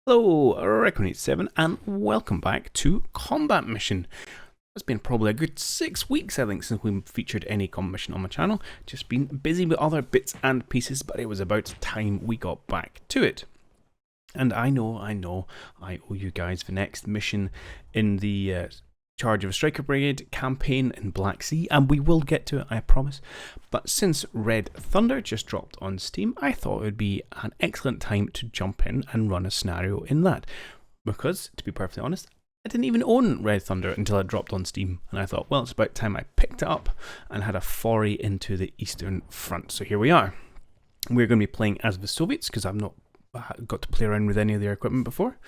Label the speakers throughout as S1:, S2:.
S1: Hello, Recon87, and welcome back to Combat Mission. It's been probably a good 6 weeks, I think, since we've featured any combat mission on my channel. Just been busy with other bits and pieces, but it was about time we got back to it. And I know, I owe you guys the next mission in the Charge of a Striker Brigade campaign in Black Sea, and we will get to it, I promise. But since Red Thunder just dropped on Steam, I thought it would be an excellent time to jump in and run a scenario in that. Because, to be perfectly honest, I didn't even own Red Thunder until it dropped on Steam, and I thought, well, it's about time I picked it up and had a foray into the Eastern Front. So here we are. We're going to be playing as the Soviets, because I've not got to play around with any of their equipment before.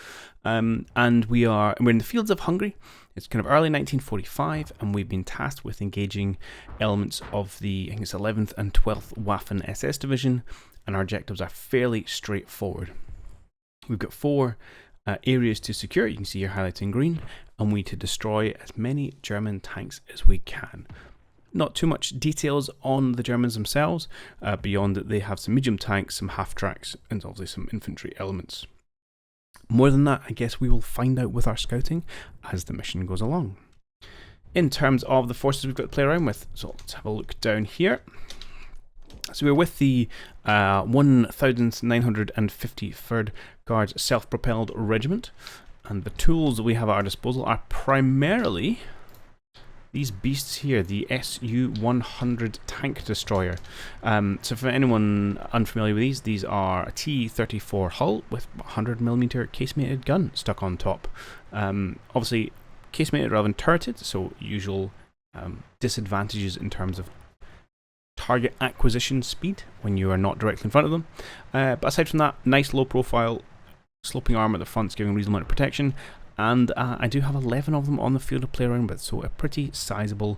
S1: And we're in the fields of Hungary. It's kind of early 1945, and we've been tasked with engaging elements of the, I think it's 11th and 12th Waffen SS Division, and our objectives are fairly straightforward. We've got 4 areas to secure, you can see here highlighted in green, and we need to destroy as many German tanks as we can. Not too much details on the Germans themselves, beyond that they have some medium tanks, some half-tracks, and obviously some infantry elements. More than that, I guess we will find out with our scouting as the mission goes along. In terms of the forces we've got to play around with, so let's have a look down here. So we're with the 1953rd Guards Self Propelled Regiment, and the tools that we have at our disposal are primarily these beasts here, the Su-100 tank destroyer. So for anyone unfamiliar with these are a T-34 hull with a 100mm casemated gun stuck on top. Obviously casemated rather than turreted, so usual disadvantages in terms of target acquisition speed when you are not directly in front of them. But aside from that, nice low profile, sloping arm at the front, giving a reasonable amount of protection. And I do have 11 of them on the field to play around with, so a pretty sizable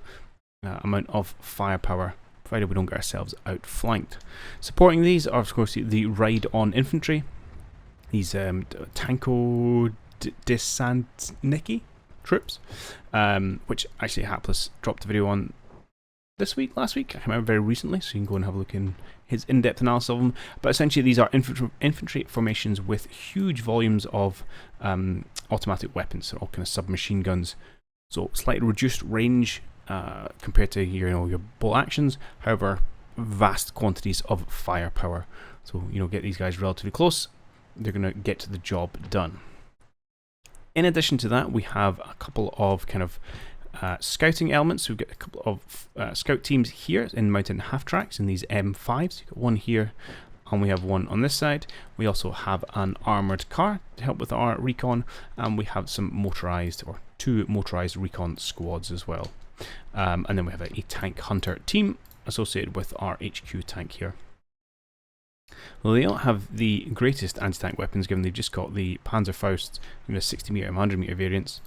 S1: amount of firepower, provided we don't get ourselves outflanked. Supporting these are, of course, the ride-on infantry, these Tanko Desantniki troops, which actually Hapless dropped a video on last week, I can't remember, very recently, so you can go and have a look in his in-depth analysis of them. But essentially these are infantry formations with huge volumes of automatic weapons, so all kind of submachine guns. So slightly reduced range compared to your bolt actions, however vast quantities of firepower. So get these guys relatively close, they're going to get the job done. In addition to that, we have a couple of kind of scouting elements. So we've got a couple of scout teams here in mountain half tracks in these M5s. You've got one here and we have one on this side. We also have an armoured car to help with our recon, and we have some motorised, or 2 motorised recon squads as well. And then we have a tank hunter team associated with our HQ tank here. Well, they don't have the greatest anti-tank weapons, given they've just got the Panzerfaust, 60m and 100m variants.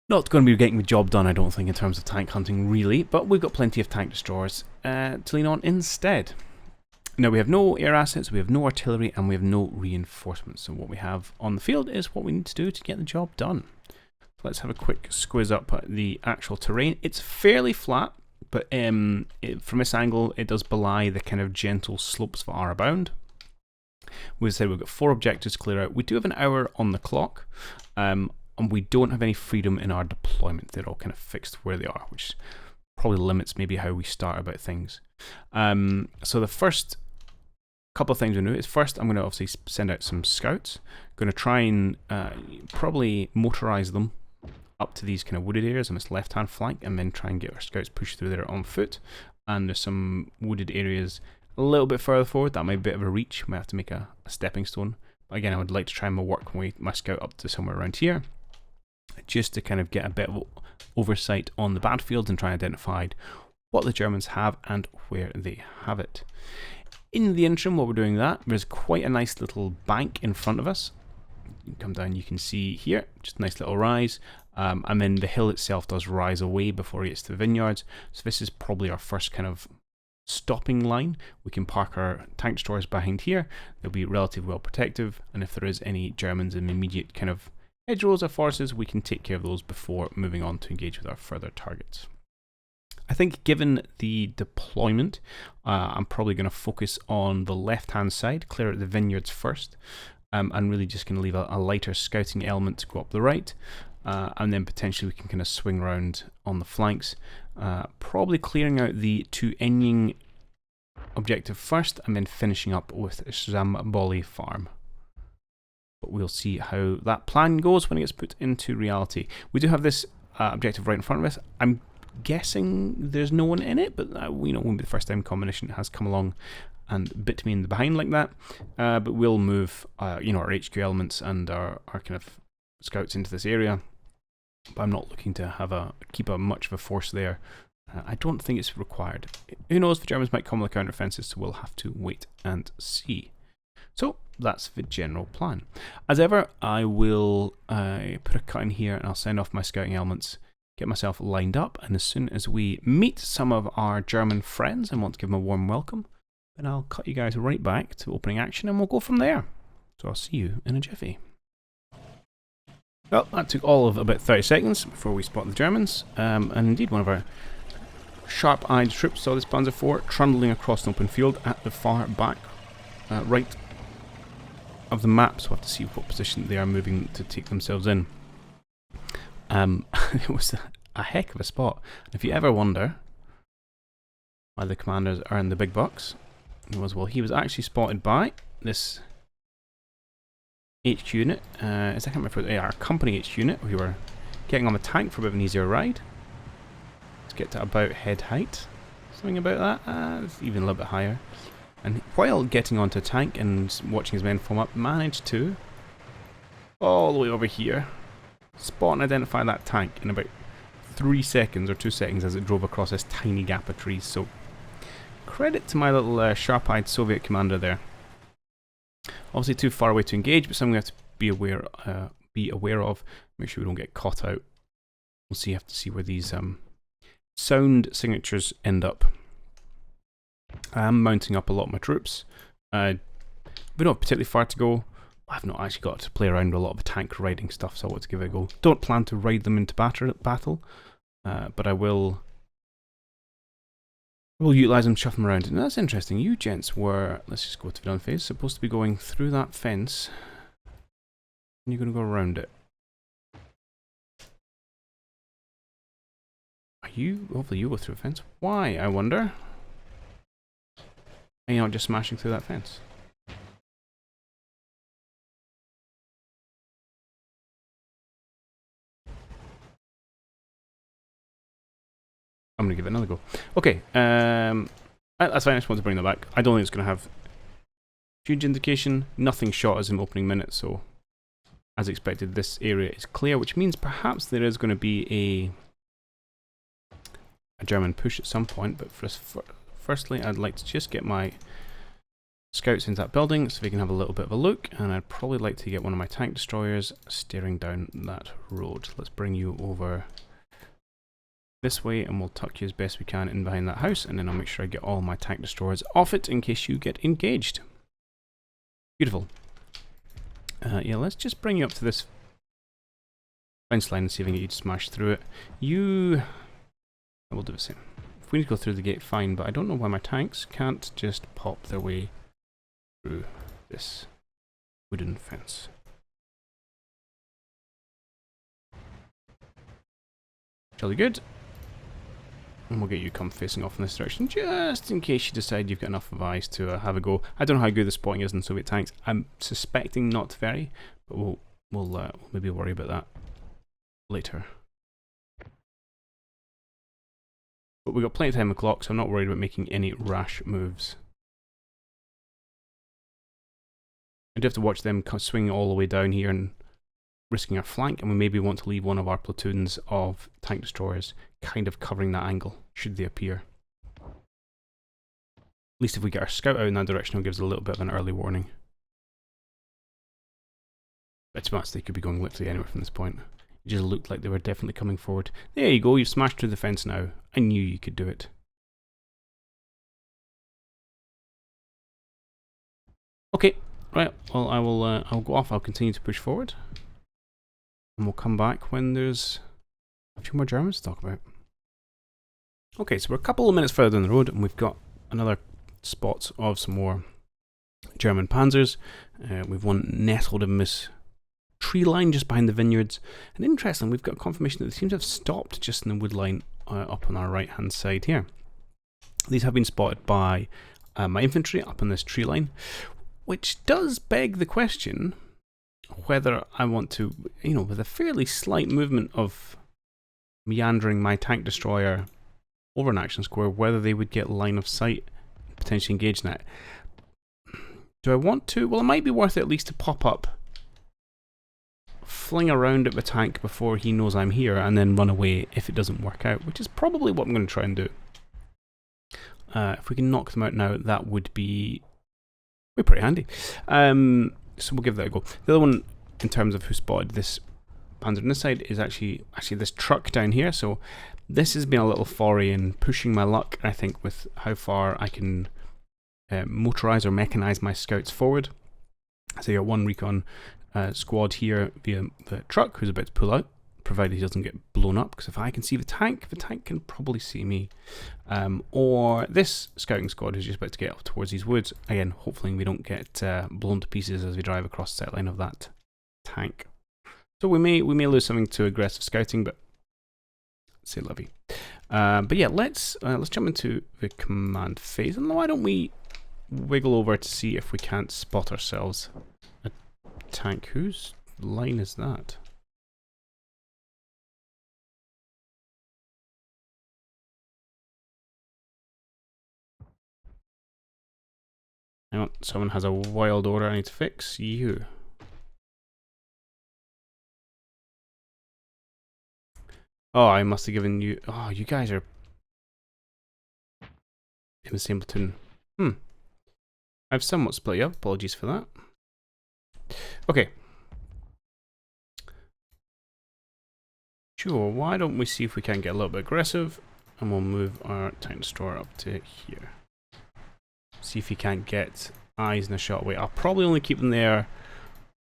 S1: Not going to be getting the job done, I don't think, in terms of tank hunting, really, but we've got plenty of tank destroyers to lean on instead. Now, we have no air assets, we have no artillery, and we have no reinforcements. So what we have on the field is what we need to do to get the job done. So let's have a quick squiz up at the actual terrain. It's fairly flat, but from this angle, it does belie the kind of gentle slopes that are abound. We said we've got 4 objectives to clear out. We do have an hour on the clock. And we don't have any freedom in our deployment. They're all kind of fixed where they are, which probably limits maybe how we start about things. So the first couple of things we do is, first I'm going to obviously send out some scouts. Going to try and probably motorise them up to these kind of wooded areas on this left-hand flank, and then try and get our scouts pushed through there on foot. And there's some wooded areas a little bit further forward. That might be a bit of a reach. Might have to make a stepping stone. But again, I would like to try and work my scout up to somewhere around here, just to kind of get a bit of oversight on the battlefield and try and identify what the Germans have and where they have it. In the interim, while we're doing that, there's quite a nice little bank in front of us. You can come down, you can see here, just a nice little rise, and then the hill itself does rise away before it gets to the vineyards. So this is probably our first kind of stopping line. We can park our tank destroyers behind here. They'll be relatively well protective, and if there is any Germans in the immediate kind of hedgerows or forests, we can take care of those before moving on to engage with our further targets. I think given the deployment, I'm probably going to focus on the left-hand side, clear out the vineyards first, and really just going to leave a lighter scouting element to go up the right, and then potentially we can kind of swing around on the flanks, probably clearing out the Tuenying objective first, and then finishing up with Zamboli Farm. But we'll see how that plan goes when it gets put into reality. We do have this objective right in front of us. I'm guessing there's no one in it, but you know, it won't be the first time combination has come along and bit me in the behind like that. But we'll move, you know, our HQ elements and our kind of scouts into this area. But I'm not looking to keep much of a force there. I don't think it's required. Who knows? The Germans might come with counteroffensives, so we'll have to wait and see. So that's the general plan. As ever, I will put a cut in here, and I'll send off my scouting elements, get myself lined up, and as soon as we meet some of our German friends and want to give them a warm welcome, then I'll cut you guys right back to opening action, and we'll go from there. So I'll see you in a jiffy. Well, that took all of about 30 seconds before we spot the Germans, and indeed one of our sharp-eyed troops saw this Panzer IV trundling across an open field at the far back right of the map, so we'll have to see what position they are moving to take themselves in. It was a heck of a spot. If you ever wonder why the commanders earn the big bucks, it was, well, he was actually spotted by this HQ unit. I can't remember, our company HQ unit. We were getting on the tank for a bit of an easier ride. Let's get to about head height. Something about that. It's even a little bit higher. And while getting onto a tank and watching his men form up, managed to, all the way over here, spot and identify that tank in about 3 seconds or 2 seconds as it drove across this tiny gap of trees. So, credit to my little sharp-eyed Soviet commander there. Obviously too far away to engage, but something we have to be aware of. Make sure we don't get caught out. We'll have to see where these sound signatures end up. I am mounting up a lot of my troops. We don't have particularly far to go. I've not actually got to play around with a lot of the tank riding stuff, so I want to give it a go. Don't plan to ride them into battle, but I will utilise them, shove them around. And that's interesting. You gents were, let's just go to the done phase, supposed to be going through that fence, and you're going to go around it. Hopefully you go through a fence. Why, I wonder? And you're not just smashing through that fence. I'm going to give it another go. Okay, that's fine, I just want to bring that back. I don't think it's going to have huge indication. Nothing shot us in opening minute, so as expected, this area is clear, which means perhaps there is going to be a German push at some point, but firstly, I'd like to just get my scouts into that building so we can have a little bit of a look, and I'd probably like to get one of my tank destroyers staring down that road. Let's bring you over this way, and we'll tuck you as best we can in behind that house, and then I'll make sure I get all my tank destroyers off it in case you get engaged. Beautiful. Yeah, let's just bring you up to this fence line and see if I can get you to smash through it. I will do the same. If we need to go through the gate, fine, but I don't know why my tanks can't just pop their way through this wooden fence. Jolly good. And we'll get you come facing off in this direction, just in case you decide you've got enough of eyes to have a go. I don't know how good the spotting is in Soviet tanks. I'm suspecting not very, but we'll maybe worry about that later. But we've got plenty of time on the clock, so I'm not worried about making any rash moves. I do have to watch them swing all the way down here and risking our flank, and we maybe want to leave one of our platoons of tank destroyers kind of covering that angle, should they appear. At least if we get our scout out in that direction, it'll give us a little bit of an early warning. But to be honest, they could be going literally anywhere from this point. It just looked like they were definitely coming forward. There you go, you've smashed through the fence now. I knew you could do it. Okay, right, well I'll go off, I'll continue to push forward. And we'll come back when there's a few more Germans to talk about. Okay, so we're a couple of minutes further down the road, and we've got another spot of some more German panzers. We've one nestled in this tree line just behind the vineyards. And interesting, we've got confirmation that they seem to have stopped just in the wood line up on our right hand side here. These have been spotted by my infantry up on this tree line, which does beg the question whether I want to, with a fairly slight movement of meandering my tank destroyer over an action square, whether they would get line of sight and potentially engage in that. Do I want to? Well, it might be worth it at least to pop up, fling around at the tank before he knows I'm here, and then run away if it doesn't work out, which is probably what I'm going to try and do. If we can knock them out now, that would be pretty handy. So we'll give that a go. The other one, in terms of who spotted this panzer on this side, is actually this truck down here. So this has been a little foray in pushing my luck, I think, with how far I can motorize or mechanize my scouts forward. So you're one recon squad here via the truck who's about to pull out, provided he doesn't get blown up, because if I can see the tank can probably see me. Or this scouting squad who's just about to get up towards these woods. Again, hopefully we don't get blown to pieces as we drive across the sight line of that tank. So we may lose something to aggressive scouting, but c'est la vie. But yeah, let's jump into the command phase, and why don't we wiggle over to see if we can't spot ourselves a tank. Whose line is that? Hang on, someone has a wild order I need to fix. You. Oh, I must have given you... Oh, you guys are in the same platoon. I've somewhat split you up. Apologies for that. Okay. Sure, why don't we see if we can get a little bit aggressive, and we'll move our tank destroyer up to here. See if he can't get eyes in a shot away. I'll probably only keep them there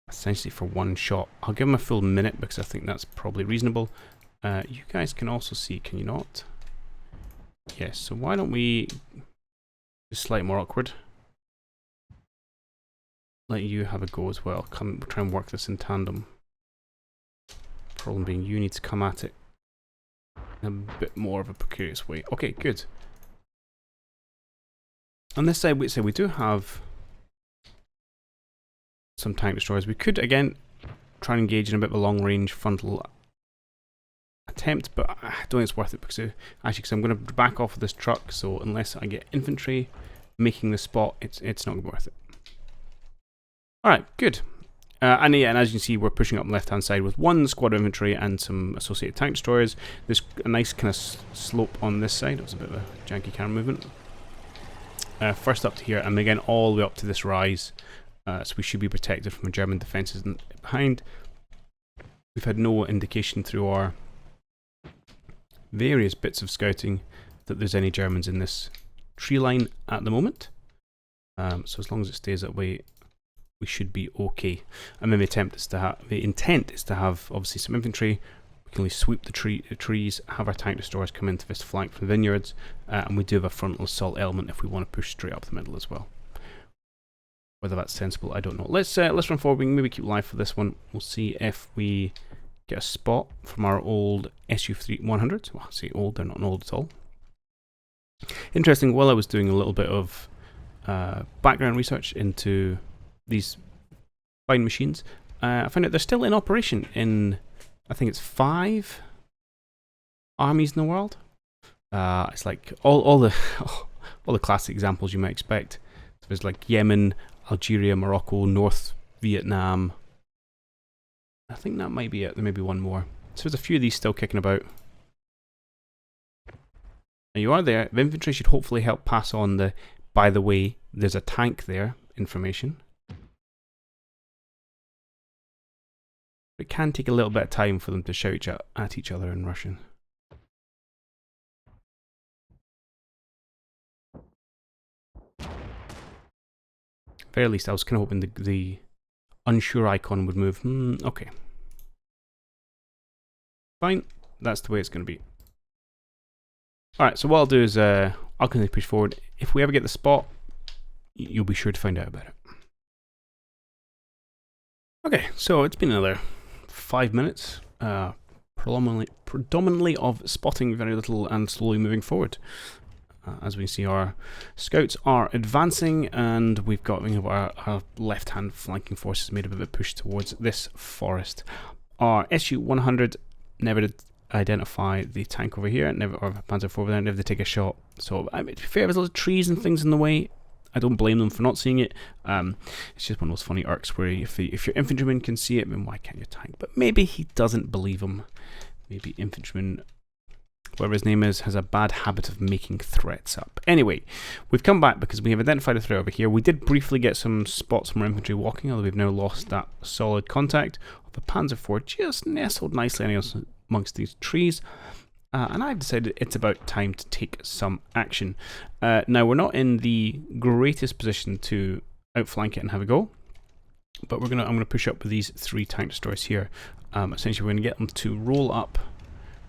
S1: essentially for one shot. I'll give him a full minute because I think that's probably reasonable. You guys can also see, can you not? Yes, so why don't we, just slightly more awkward, let you have a go as well. We'll try and work this in tandem. Problem being, you need to come at it in a bit more of a precarious way. Okay, good. On this side, we do have some tank destroyers. We could, again, try and engage in a bit of a long-range frontal attempt, but I don't think it's worth it because because I'm going to back off of this truck, so unless I get infantry making the spot, it's not worth it. Alright, good. And yeah, and as you can see, we're pushing up on the left-hand side with one squad of infantry and some associated tank destroyers. There's a nice kind of slope on this side. It was a bit of a janky camera movement. First up to here, and again all the way up to this rise, so we should be protected from German defences behind. We've had no indication through our various bits of scouting that there's any Germans in this tree line at the moment. So as long as it stays that way, we should be okay. And then the intent is to have obviously some infantry. We can only sweep the trees, have our tank destroyers come into this flank from the vineyards, and we do have a frontal assault element if we want to push straight up the middle as well. Whether that's sensible, I don't know. Let's run forward. We can maybe keep live for this one. We'll see if we get a spot from our old SU-100s. Well, I say old, they're not old at all. Interesting, while I was doing a little bit of background research into these fine machines, I found out they're still in operation in, I think it's 5 armies in the world. It's like all the classic examples you might expect. So there's like Yemen, Algeria, Morocco, North Vietnam. I think that might be it. There may be one more. So there's a few of these still kicking about. Now you are there. The infantry should hopefully help pass on the, by the way, there's a tank there, information. It can take a little bit of time for them to shout at each other in Russian. Very least, I was kind of hoping the unsure icon would move. Okay. Fine. That's the way it's going to be. Alright, so what I'll do is I'll continue to push forward. If we ever get the spot, you'll be sure to find out about it. Okay, so it's been another 5 minutes, predominantly of spotting very little and slowly moving forward. As we see, our scouts are advancing, and we've got our left-hand flanking forces made a bit of a push towards this forest. Our SU-100 never did identify the tank over here, or Panzer IV over there, never did take a shot. So, I mean, to be fair, there's a lot of trees and things in the way. I don't blame them for not seeing it. It's just one of those funny arcs where if your infantryman can see it, then why can't your tank? But maybe he doesn't believe him. Maybe infantryman, whatever his name is, has a bad habit of making threats up. Anyway, we've come back because we have identified a threat over here. We did briefly get some spots from our infantry walking, although we've now lost that solid contact of the Panzer IV just nestled nicely amongst these trees. And I've decided it's about time to take some action. Now, we're not in the greatest position to outflank it and have a go, but I'm going to push up with these 3 tank destroyers here. Essentially, we're going to get them to roll up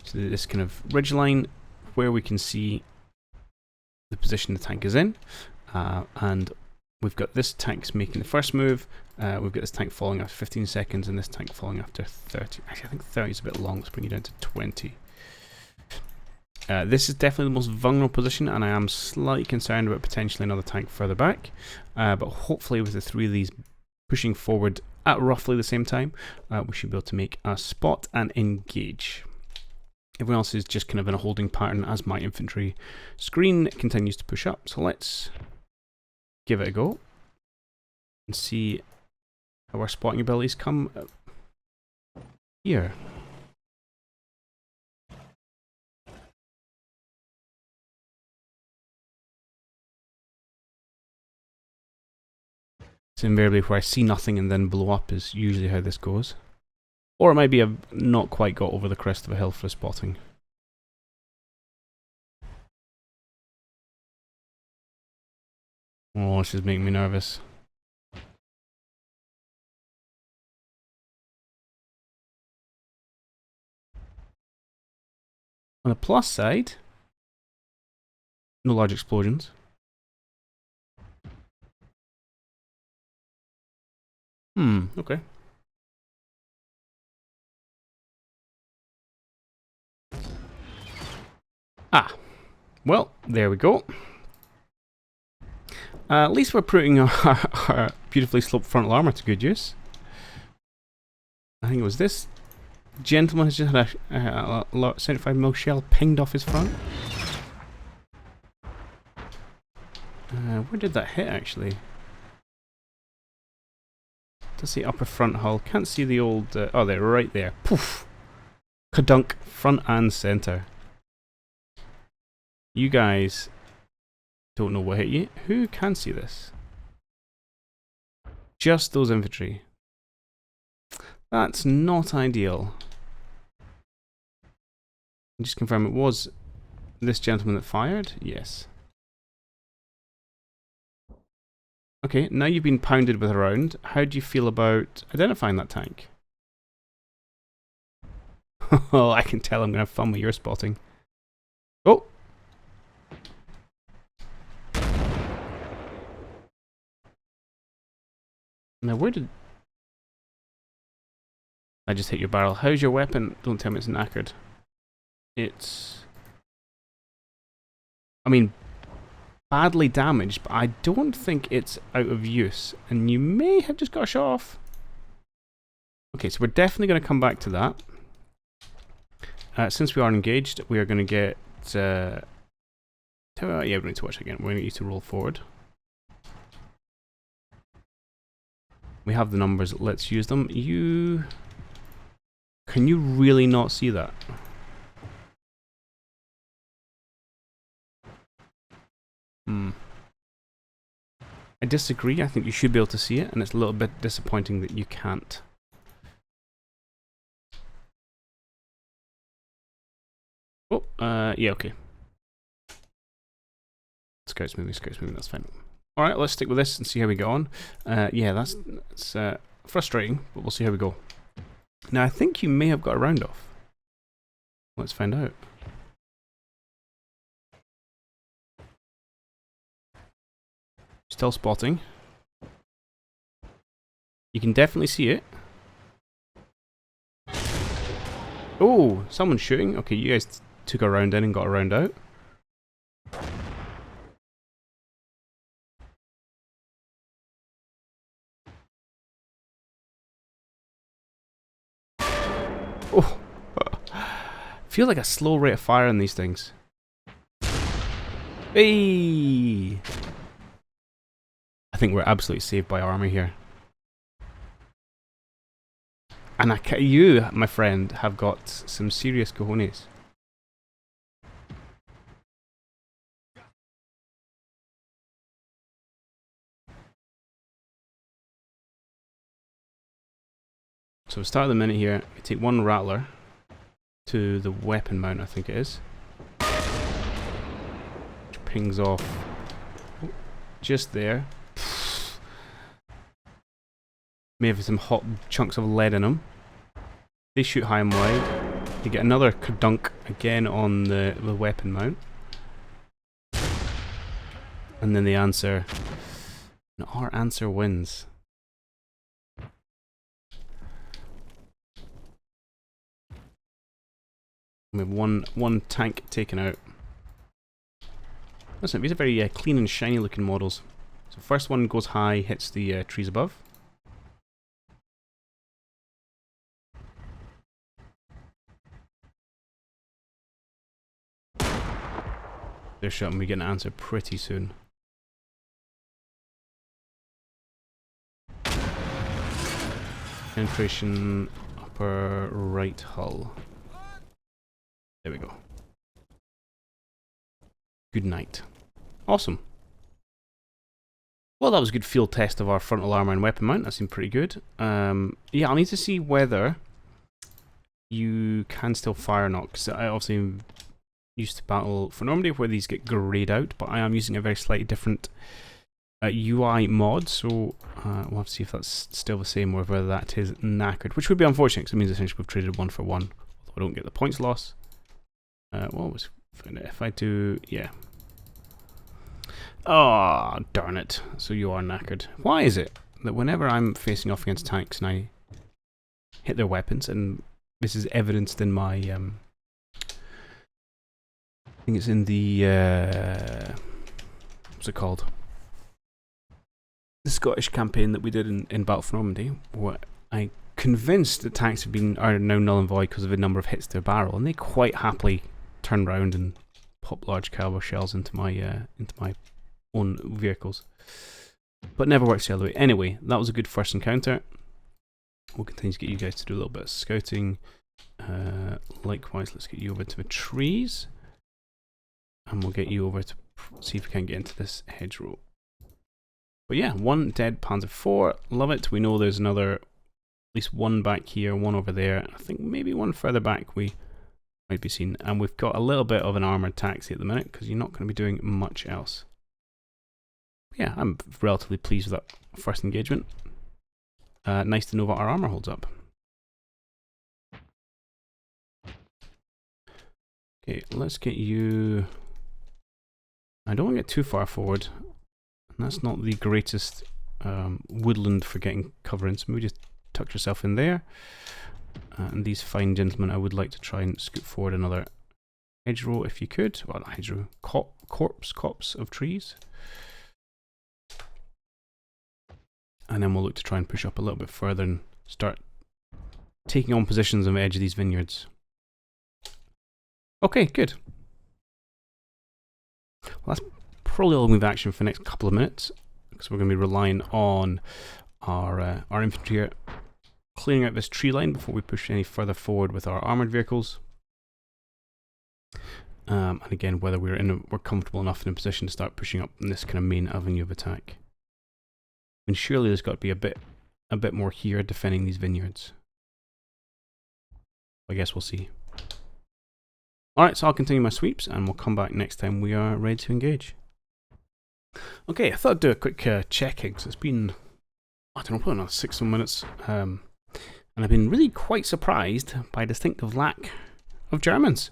S1: to this kind of ridgeline where we can see the position the tank is in. And we've got this tank's making the first move. We've got this tank falling after 15 seconds and this tank falling after 30. Actually, I think 30 is a bit long. Let's bring it down to 20. This is definitely the most vulnerable position, and I am slightly concerned about potentially another tank further back. But hopefully with the 3 of these pushing forward at roughly the same time, we should be able to make a spot and engage. Everyone else is just kind of in a holding pattern as my infantry screen continues to push up. So let's give it a go and see how our spotting abilities come here. It's invariably where I see nothing and then blow up is usually how this goes. Or it might be I've not quite got over the crest of a hill for spotting. Oh, this is making me nervous. On the plus side, no large explosions. Okay. Well, there we go. At least we're putting our beautifully sloped frontal armour to good use. I think it was this gentleman has just had a 75mm shell pinged off his front. Where did that hit actually? Does see upper front hull. Can't see the old... oh, they're right there. Poof! Kadunk, front and centre. You guys don't know what hit you. Who can see this? Just those infantry. That's not ideal. Just confirm it was this gentleman that fired? Yes. Okay, now you've been pounded with a round. How do you feel about identifying that tank? Oh, I can tell I'm going to have fun with your spotting. Oh! Now where did... I just hit your barrel. How's your weapon? Don't tell me it's knackered. It's... I mean, badly damaged, but I don't think it's out of use. And you may have just got a shot off. Okay, so we're definitely going to come back to that. Since we are engaged, we are going to get... yeah, we need to watch again. We're going to need to roll forward. We have the numbers, let's use them. Can you really not see that? I disagree, I think you should be able to see it, and it's a little bit disappointing that you can't. Oh, yeah, okay. Scouts moving, that's fine. Alright, let's stick with this and see how we go on. Yeah, that's frustrating, but we'll see how we go. Now, I think you may have got a round off. Let's find out. Still spotting. You can definitely see it. Oh, someone's shooting. Okay, you guys took a round in and got a round out. Oh, feel like a slow rate of fire on these things. Hey! I think we're absolutely saved by armor here. And you, my friend, have got some serious cojones. So we start the minute here. We take one rattler to the weapon mount, I think it is. Which pings off just there. May have some hot chunks of lead in them. They shoot high and wide. You get another kadunk again on the weapon mount. And then the answer. And our answer wins. We have one tank taken out. Listen, these are very clean and shiny looking models. So first one goes high, hits the trees above. They're shot and we get an answer pretty soon. Penetration, upper right hull. There we go. Good night. Awesome. Well, that was a good field test of our frontal armor and weapon mount. That seemed pretty good. Yeah, I'll need to see whether you can still fire or not, because I obviously am used to battle for Normandy where these get grayed out, but I am using a very slightly different UI mod, so we'll have to see if that's still the same or whether that is knackered, which would be unfortunate because it means essentially we've traded 1 for 1, although I don't get the points loss. What was if I do, yeah. Oh, darn it. So you are knackered. Why is it that whenever I'm facing off against tanks and I hit their weapons, and this is evidenced in my, I think it's in the, what's it called? The Scottish campaign that we did in Battle for Normandy, where I convinced that tanks are now null and void because of the number of hits to their barrel, and they quite happily turn around and pop large caliber shells into my own vehicles. But never works the other way. Anyway, that was a good first encounter. We'll continue to get you guys to do a little bit of scouting. Likewise, let's get you over to the trees. And we'll get you over to see if we can get into this hedgerow. But yeah, one dead Panzer IV. Love it. We know there's another, at least one back here, one over there. I think maybe one further back we might be seen. And we've got a little bit of an armoured taxi at the minute because you're not going to be doing much else. Yeah, I'm relatively pleased with that first engagement. Nice to know that our armour holds up. Okay, let's get you... I don't want to get too far forward. And that's not the greatest woodland for getting cover in, so maybe just tuck yourself in there. And these fine gentlemen, I would like to try and scoot forward another hedgerow if you could. Well, not hedgerow, copse of trees. And then we'll look to try and push up a little bit further and start taking on positions on the edge of these vineyards. Okay, good. Well, that's probably all move action for the next couple of minutes, because we're going to be relying on our infantry here, clearing out this tree line before we push any further forward with our armoured vehicles. And again, whether we're comfortable enough in a position to start pushing up in this kind of main avenue of attack. I mean, surely there's got to be a bit more here defending these vineyards. I guess we'll see. Alright, so I'll continue my sweeps and we'll come back next time we are ready to engage. Okay, I thought I'd do a quick check-in because it's been, I don't know, probably another 6 minutes. And I've been really quite surprised by a distinctive lack of Germans.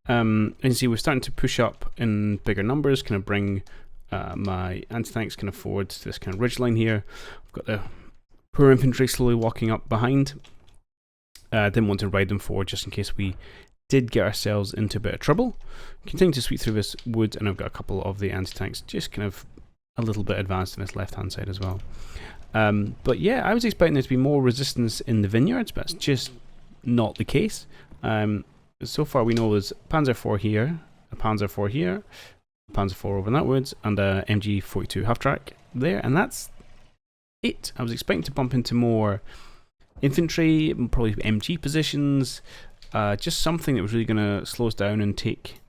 S1: As you see, we're starting to push up in bigger numbers, kind of bring my anti-tanks can afford this kind of ridge line here. I've got the poor infantry slowly walking up behind. Didn't want to ride them forward just in case we did get ourselves into a bit of trouble. Continue to sweep through this wood, and I've got a couple of the anti-tanks just kind of a little bit advanced on this left-hand side as well. But yeah, I was expecting there to be more resistance in the vineyards, but it's just not the case. So far we know there's Panzer IV here, a Panzer IV here, a Panzer IV over in that woods, and a MG42 half-track there, and that's it. I was expecting to bump into more infantry, probably MG positions, just something that was really going to slow us down and take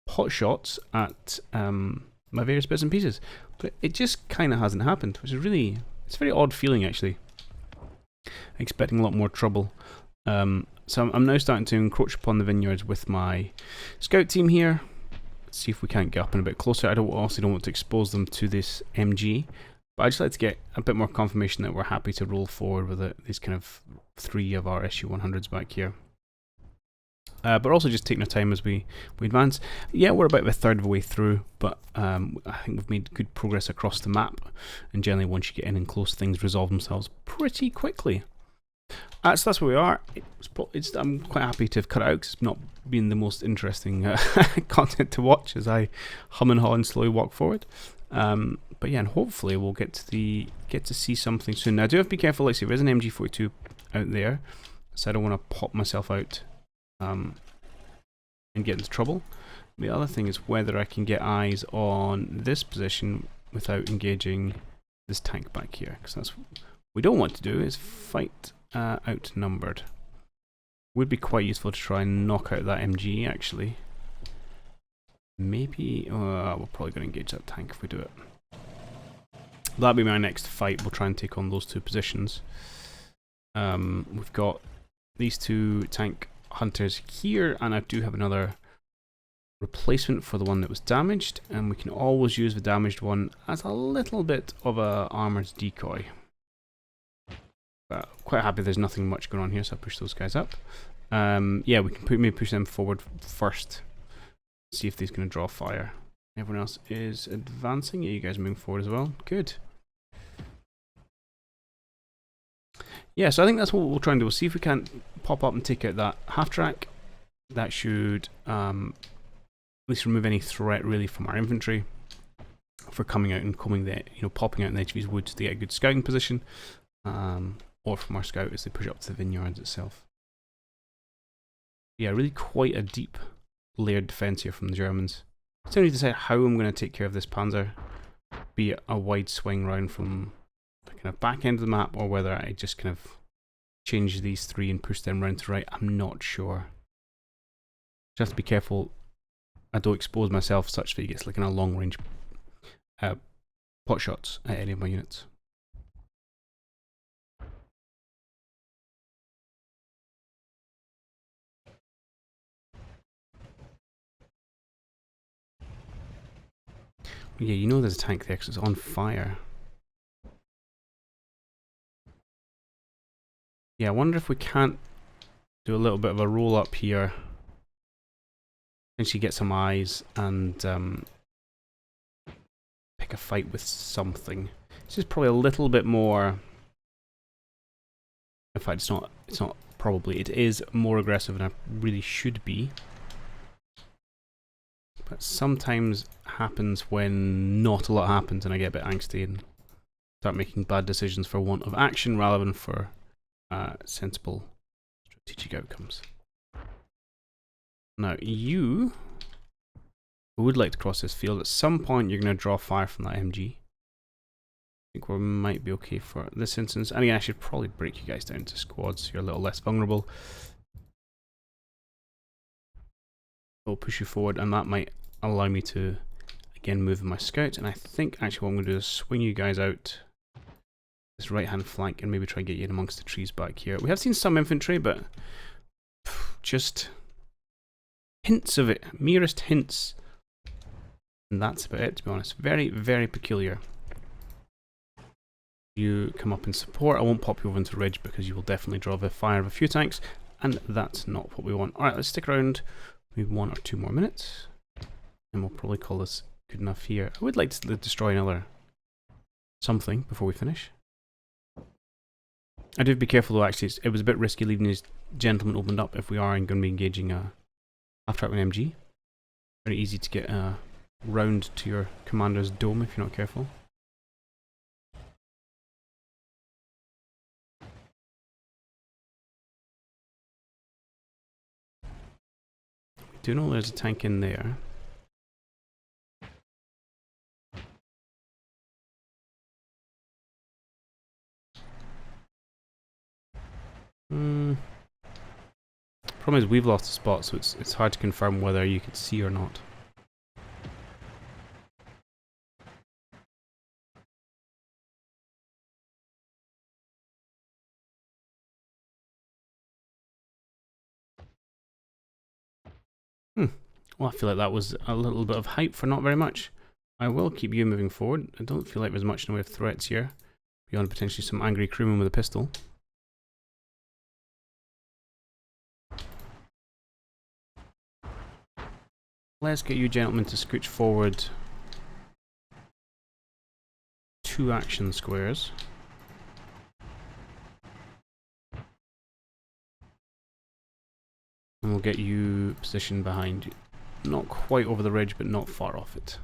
S1: pot shots at my various bits and pieces. But it just kind of hasn't happened, which is really, it's a very odd feeling actually. Expecting a lot more trouble. So I'm now starting to encroach upon the vineyards with my scout team here. Let's see if we can't get up and a bit closer. I also don't want to expose them to this MG. But I'd just like to get a bit more confirmation that we're happy to roll forward with these kind of 3 of our SU-100s back here. But also just taking our time as we advance. Yeah, we're about a third of the way through, but I think we've made good progress across the map. And generally once you get in and close, things resolve themselves pretty quickly. So that's where we are. I'm quite happy to have cut it out because it's not been the most interesting content to watch as I hum and haw and slowly walk forward. But yeah, and hopefully we'll get to see something soon. Now I do have to be careful. Like I say, there's an MG42 out there, so I don't want to pop myself out and get into trouble. The other thing is whether I can get eyes on this position without engaging this tank back here, because that's what we don't want to do, is fight outnumbered. Would be quite useful to try and knock out that MG actually. Maybe we're probably going to engage that tank if we do it. That'll be my next fight. We'll try and take on those 2 positions. We've got these 2 tank hunters here, and I do have another replacement for the one that was damaged, and we can always use the damaged one as a little bit of a armor's decoy. But quite happy there's nothing much going on here, so I'll push those guys up. Yeah, we can maybe push them forward first. See if these going to draw fire. Everyone else is advancing. Yeah, you guys are moving forward as well. Good. Yeah, so I think that's what we'll try and do. We'll see if we can pop up and take out that half-track. That should at least remove any threat really from our infantry for coming out and combing the, popping out in the edge of these woods to get a good scouting position, or from our scout as they push up to the vineyards itself. Yeah, really quite a deep layered defense here from the Germans. Still need to decide how I'm going to take care of this panzer, be it a wide swing round from the kind of back end of the map, or whether I just kind of change these 3 and push them round to right. I'm not sure. Just have to be careful I don't expose myself such that he gets like in a long range pot shots at any of my units. Yeah, you know there's a tank there because it's on fire. Yeah, I wonder if we can't do a little bit of a roll up here. Actually get some eyes and pick a fight with something. This is probably a little bit more... In fact, it's not probably. It is more aggressive than I really should be. But sometimes happens when not a lot happens and I get a bit angsty and start making bad decisions for want of action rather than for sensible strategic outcomes. Now you would like to cross this field. At some point you're going to draw fire from that MG. I think we might be okay for this instance. And again, I should probably break you guys down to squads so you're a little less vulnerable. I'll push you forward, and that might allow me to again move my scouts. And I think actually what I'm going to do is swing you guys out this right hand flank and maybe try and get you in amongst the trees back here. We have seen some infantry, but just hints of it, merest hints, and that's about it, to be honest. Very, very peculiar. You come up in support. I won't pop you over into ridge because you will definitely draw the fire of a few tanks, and that's not what we want. Alright, let's stick around maybe 1 or 2 more minutes, and we'll probably call this good enough here. I would like to destroy another something before we finish. I do have to be careful though, actually. It was a bit risky leaving these gentlemen opened up if we are going to be engaging a half-track with an MG. Very easy to get round to your commander's dome if you're not careful. We do know there's a tank in there. Problem is we've lost a spot, so it's hard to confirm whether you could see or not. Well, I feel like that was a little bit of hype for not very much. I will keep you moving forward. I don't feel like there's much in the way of threats here, beyond potentially some angry crewmen with a pistol. Let's get you gentlemen to scooch forward 2 action squares. And we'll get you positioned behind you. Not quite over the ridge, but not far off it.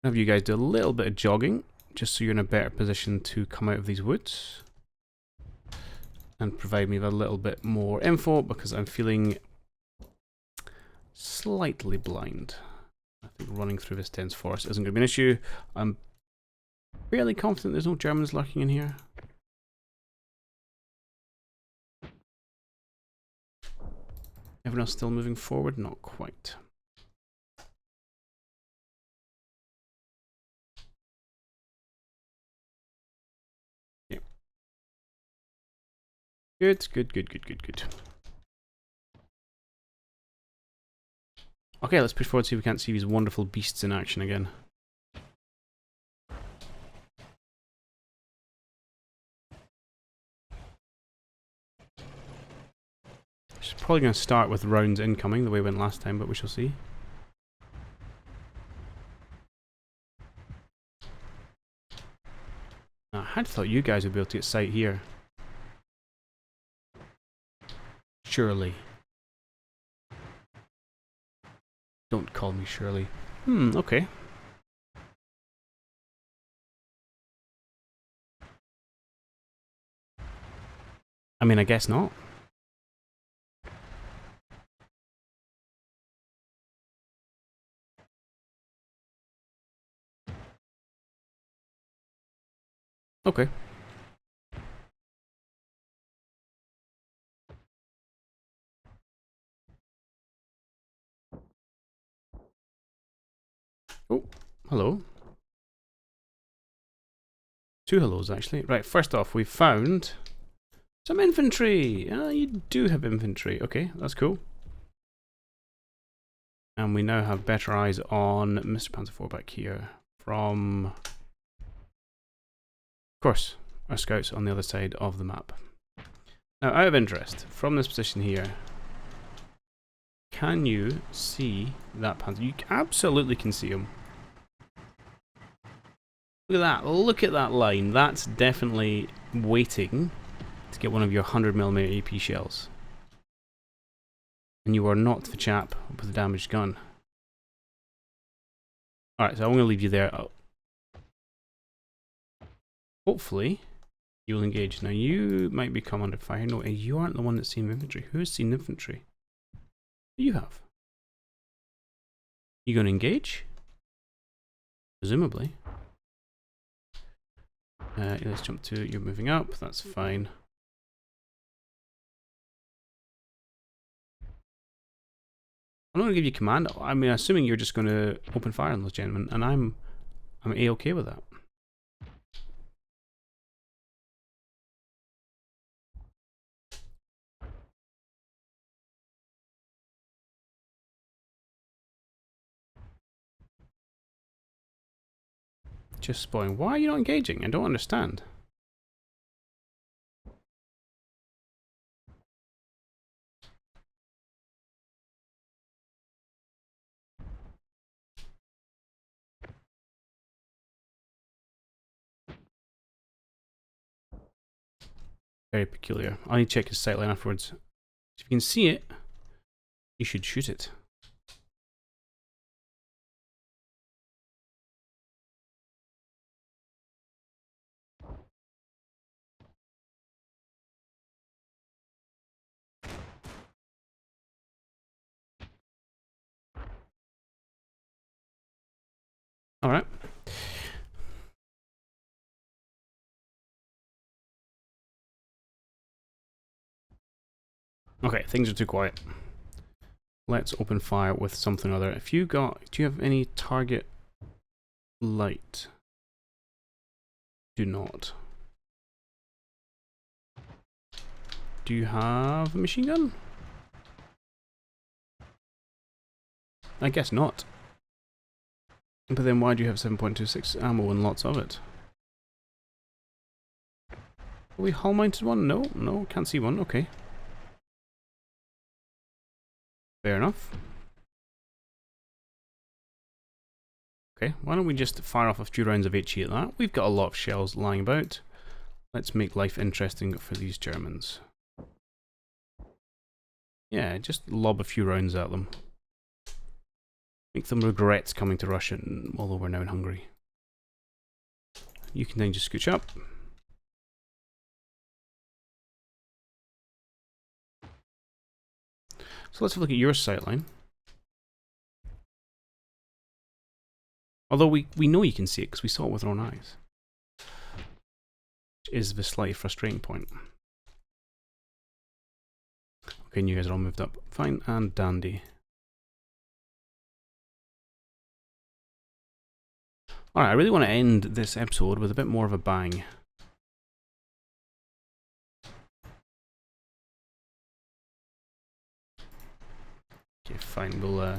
S1: Have you guys do a little bit of jogging, just so you're in a better position to come out of these woods. And provide me with a little bit more info, because I'm feeling slightly blind. I think running through this dense forest isn't going to be an issue. I'm fairly confident there's no Germans lurking in here. Everyone else still moving forward? Not quite. Okay. Good, good, good, good, good, good. Okay, let's push forward, see if we can't see these wonderful beasts in action again. She's probably going to start with rounds incoming, the way it went last time, but we shall see. I had thought you guys would be able to get sight here. Surely. Don't call me Shirley. Okay. I mean, I guess not. Okay. Oh, hello. 2 hellos, actually. Right, first off, we found some infantry. You do have infantry. Okay, that's cool. And we now have better eyes on Mr. Panzer IV back here from, of course, our scouts on the other side of the map. Now, out of interest, from this position here, can you see that Panzer? You absolutely can see him. Look at that. Look at that line. That's definitely waiting to get one of your 100mm AP shells. And you are not the chap with the damaged gun. Alright, so I'm going to leave you there. Hopefully, you'll engage. Now, you might become under fire. No, you aren't the one that's seen infantry. Who's seen infantry? You have. You going to engage? Presumably. Let's jump to, you're moving up, that's fine. I'm not going to give you command. I mean, assuming you're just going to open fire on those gentlemen, and I'm A-okay with that. Just spotting. Why are you not engaging? I don't understand. Very peculiar. I need to check his sightline afterwards. If you can see it, you should shoot it. Alright. Okay, things are too quiet. Let's open fire with something or other. If you got... Do you have any target light? Do not. Do you have a machine gun? I guess not. But then why do you have 7.26 ammo and lots of it? Are we hull mounted one? No, no, can't see one. Okay. Fair enough. Okay, why don't we just fire off a few rounds of HE at that? We've got a lot of shells lying about. Let's make life interesting for these Germans. Yeah, just lob a few rounds at them. Make them regret coming to Russia, although we're now in Hungary. You can then just scooch up. So let's have a look at your sightline. Although we know you can see it because we saw it with our own eyes. Which is the slightly frustrating point. Okay, and you guys are all moved up. Fine and dandy. Alright, I really want to end this episode with a bit more of a bang. Okay, fine, we'll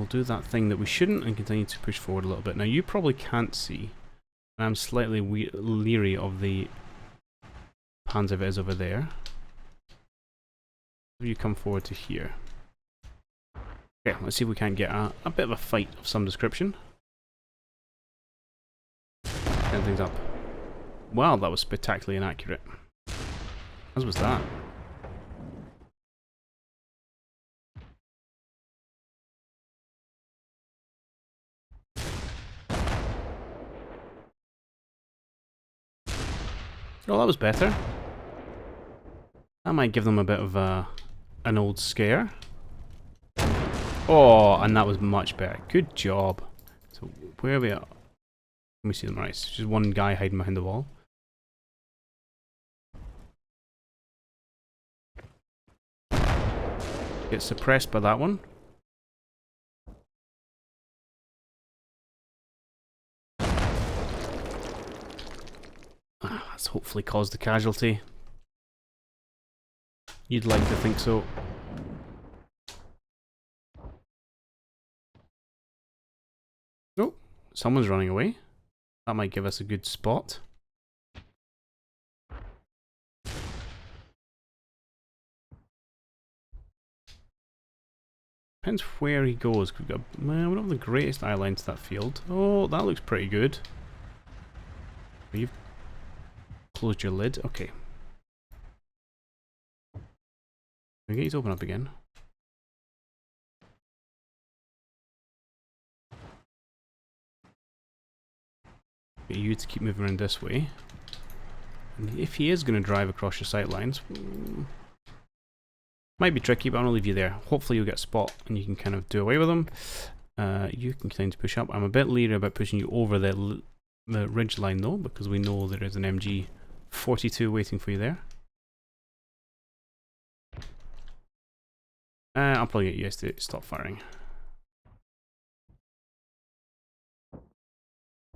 S1: do that thing that we shouldn't and continue to push forward a little bit. Now, you probably can't see, and I'm slightly leery of the Panzer Vez over there. You come forward to here. Okay, let's see if we can't get a bit of a fight of some description. Turn things up. Wow, that was spectacularly inaccurate. As was that. Oh, that was better. That might give them a bit of an old scare. Oh, and that was much better. Good job. So, where are we at? Let me see them right. It's just one guy hiding behind the wall. Get suppressed by that one. That's hopefully caused the casualty. You'd like to think so. Oh, someone's running away. That might give us a good spot. Depends where he goes. We've got, well, we don't have the greatest eye line to that field. Oh, that looks pretty good. You've closed your lid. Okay. The gate's open up again. Get you to keep moving around this way. And if he is going to drive across your sight lines, might be tricky, but I'm going to leave you there. Hopefully you'll get a spot and you can kind of do away with them. You can continue to push up. I'm a bit leery about pushing you over the ridge line though, because we know there is an MG 42 waiting for you there. I'll probably get you guys to stop firing.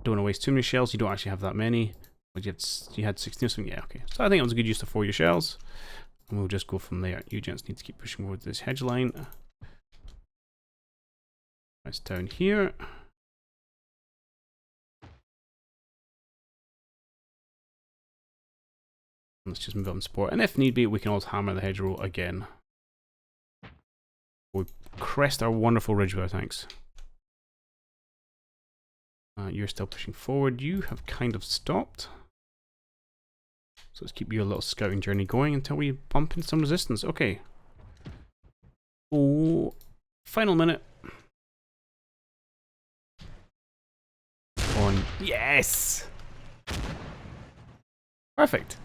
S1: Don't want to waste too many shells. You don't actually have that many. But you had 16 or something. Yeah, okay. So I think it was a good use of 4 of your shells. And we'll just go from there. You gents need to keep pushing forward this hedge line. That's down here. Let's just move up in support. And if need be, we can always hammer the hedgerow again. We crest our wonderful ridge with our tanks. You're still pushing forward. You have kind of stopped. So let's keep your little scouting journey going until we bump into some resistance. Okay. Oh, final minute. On. Yes! Perfect.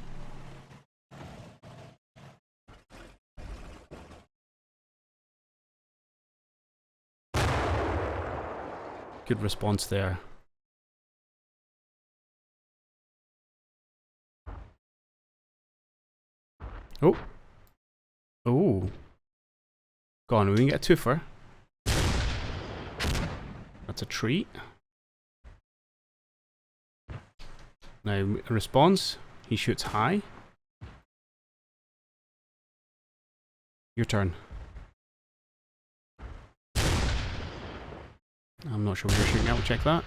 S1: Good response there. Oh. Oh. Go on, we can get a twofer. That's a treat. Now, in response, he shoots high. Your turn. I'm not sure where you're shooting at, we'll check that.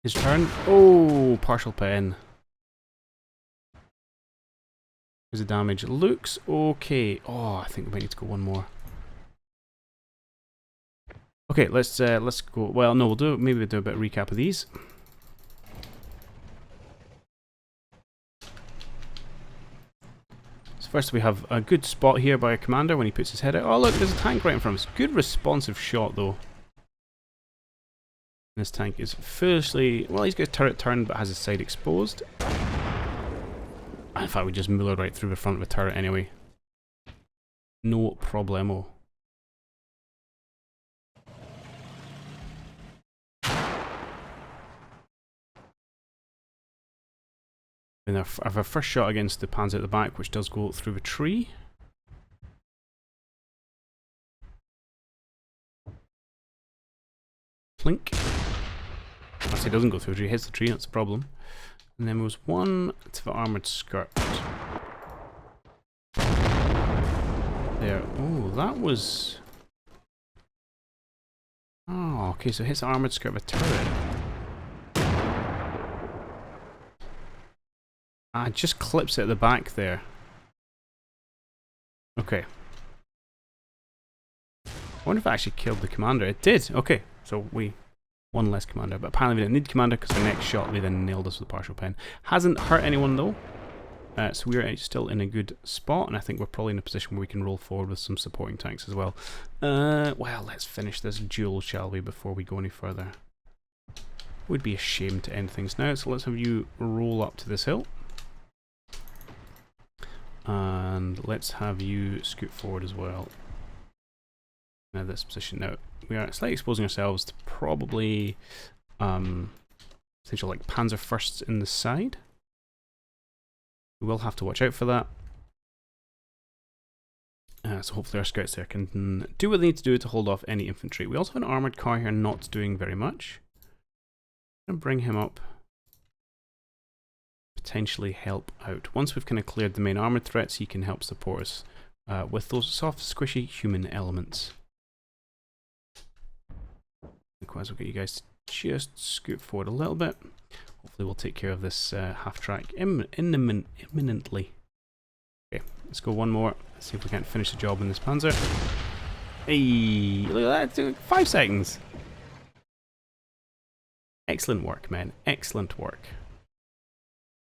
S1: His turn. Oh, partial pen. Here's the damage. Looks okay. Oh, I think we might need to go one more. Okay, let's go. Well, no, maybe we'll do a bit of recap of these. So first we have a good spot here by a commander when he puts his head out. Oh look, there's a tank right in front of us. Good responsive shot though. This tank is foolishly... Well, he's got a turret turned but has his side exposed. In fact, we just mill right through the front of a turret anyway. No problemo. Then I have a first shot against the panzer at the back, which does go through the tree. Plink. Actually, it doesn't go through the tree, it hits the tree, that's the problem. And then there was one to the armoured skirt. There. Oh, that was... Oh, okay, so it hits the armoured skirt of a turret. Ah, it just clips it at the back there. Okay. I wonder if I actually killed the commander. It did! Okay, so we... One less commander, but apparently we didn't need commander because the next shot they then nailed us with a partial pen. Hasn't hurt anyone though, so we're still in a good spot, and I think we're probably in a position where we can roll forward with some supporting tanks as well. Well, let's finish this duel, shall we, before we go any further. Would be a shame to end things now, so let's have you roll up to this hill. And let's have you scoot forward as well. Now this position. Now we are slightly exposing ourselves to probably potential like panzer firsts in the side. We will have to watch out for that. So hopefully our scouts there can do what they need to do to hold off any infantry. We also have an armoured car here not doing very much. I'm going to bring him up. Potentially help out. Once we've kind of cleared the main armoured threats, he can help support us with those soft, squishy human elements. Likewise, we'll get you guys to just scoot forward a little bit. Hopefully we'll take care of this half track imminently. Okay, let's go one more. Let's see if we can't finish the job in this panzer. Hey, look at that, 5 seconds. Excellent work, men. Excellent work.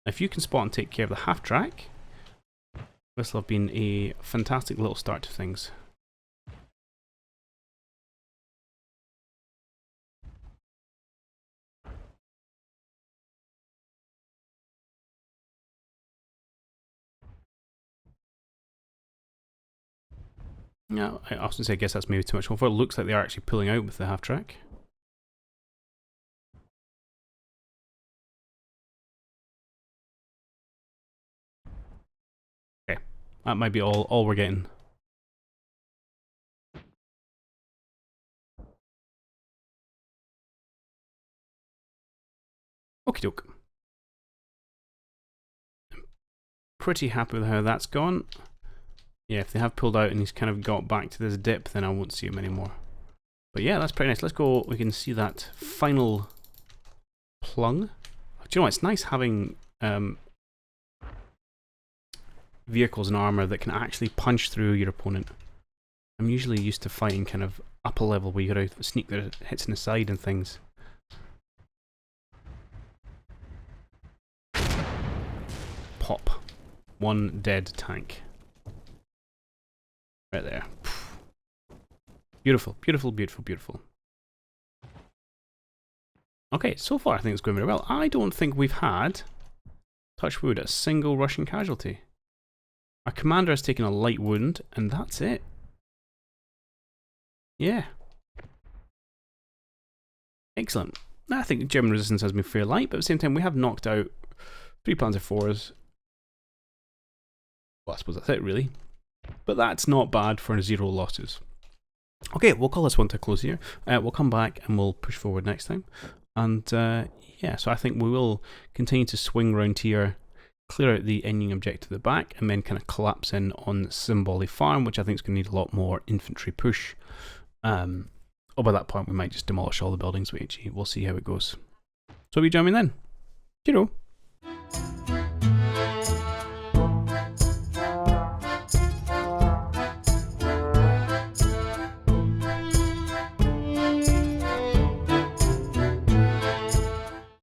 S1: If you can spot and take care of the half track, this will have been a fantastic little start to things. Yeah, I often say I guess that's maybe too much hope for. It looks like they are actually pulling out with the half track. Okay, that might be all we're getting. Okie doke. Pretty happy with how that's gone. Yeah, if they have pulled out and he's kind of got back to this dip, then I won't see him anymore. But yeah, that's pretty nice. Let's go. We can see that final plung. Do you know what? It's nice having vehicles and armor that can actually punch through your opponent. I'm usually used to fighting kind of upper level where you gotta sneak the hits in the side and things. Pop. One dead tank. Right there. Beautiful, beautiful, beautiful, beautiful. Okay, so far I think it's going very well. I don't think we've had, touch wood, a single Russian casualty. Our commander has taken a light wound, and that's it. Yeah. Excellent. I think German resistance has been fair light, but at the same time we have knocked out 3 Panzer IVs. Well, I suppose that's it really. But that's not bad for 0 losses. Okay, we'll call this one to a close here. We'll come back and we'll push forward next time. And yeah, so I think we will continue to swing around here, clear out the ending objective at the back, and then kind of collapse in on Symboli Farm, which I think is going to need a lot more infantry push. Or by that point, we might just demolish all the buildings with HE. We'll see how it goes. So, will you join me then? Cheerio.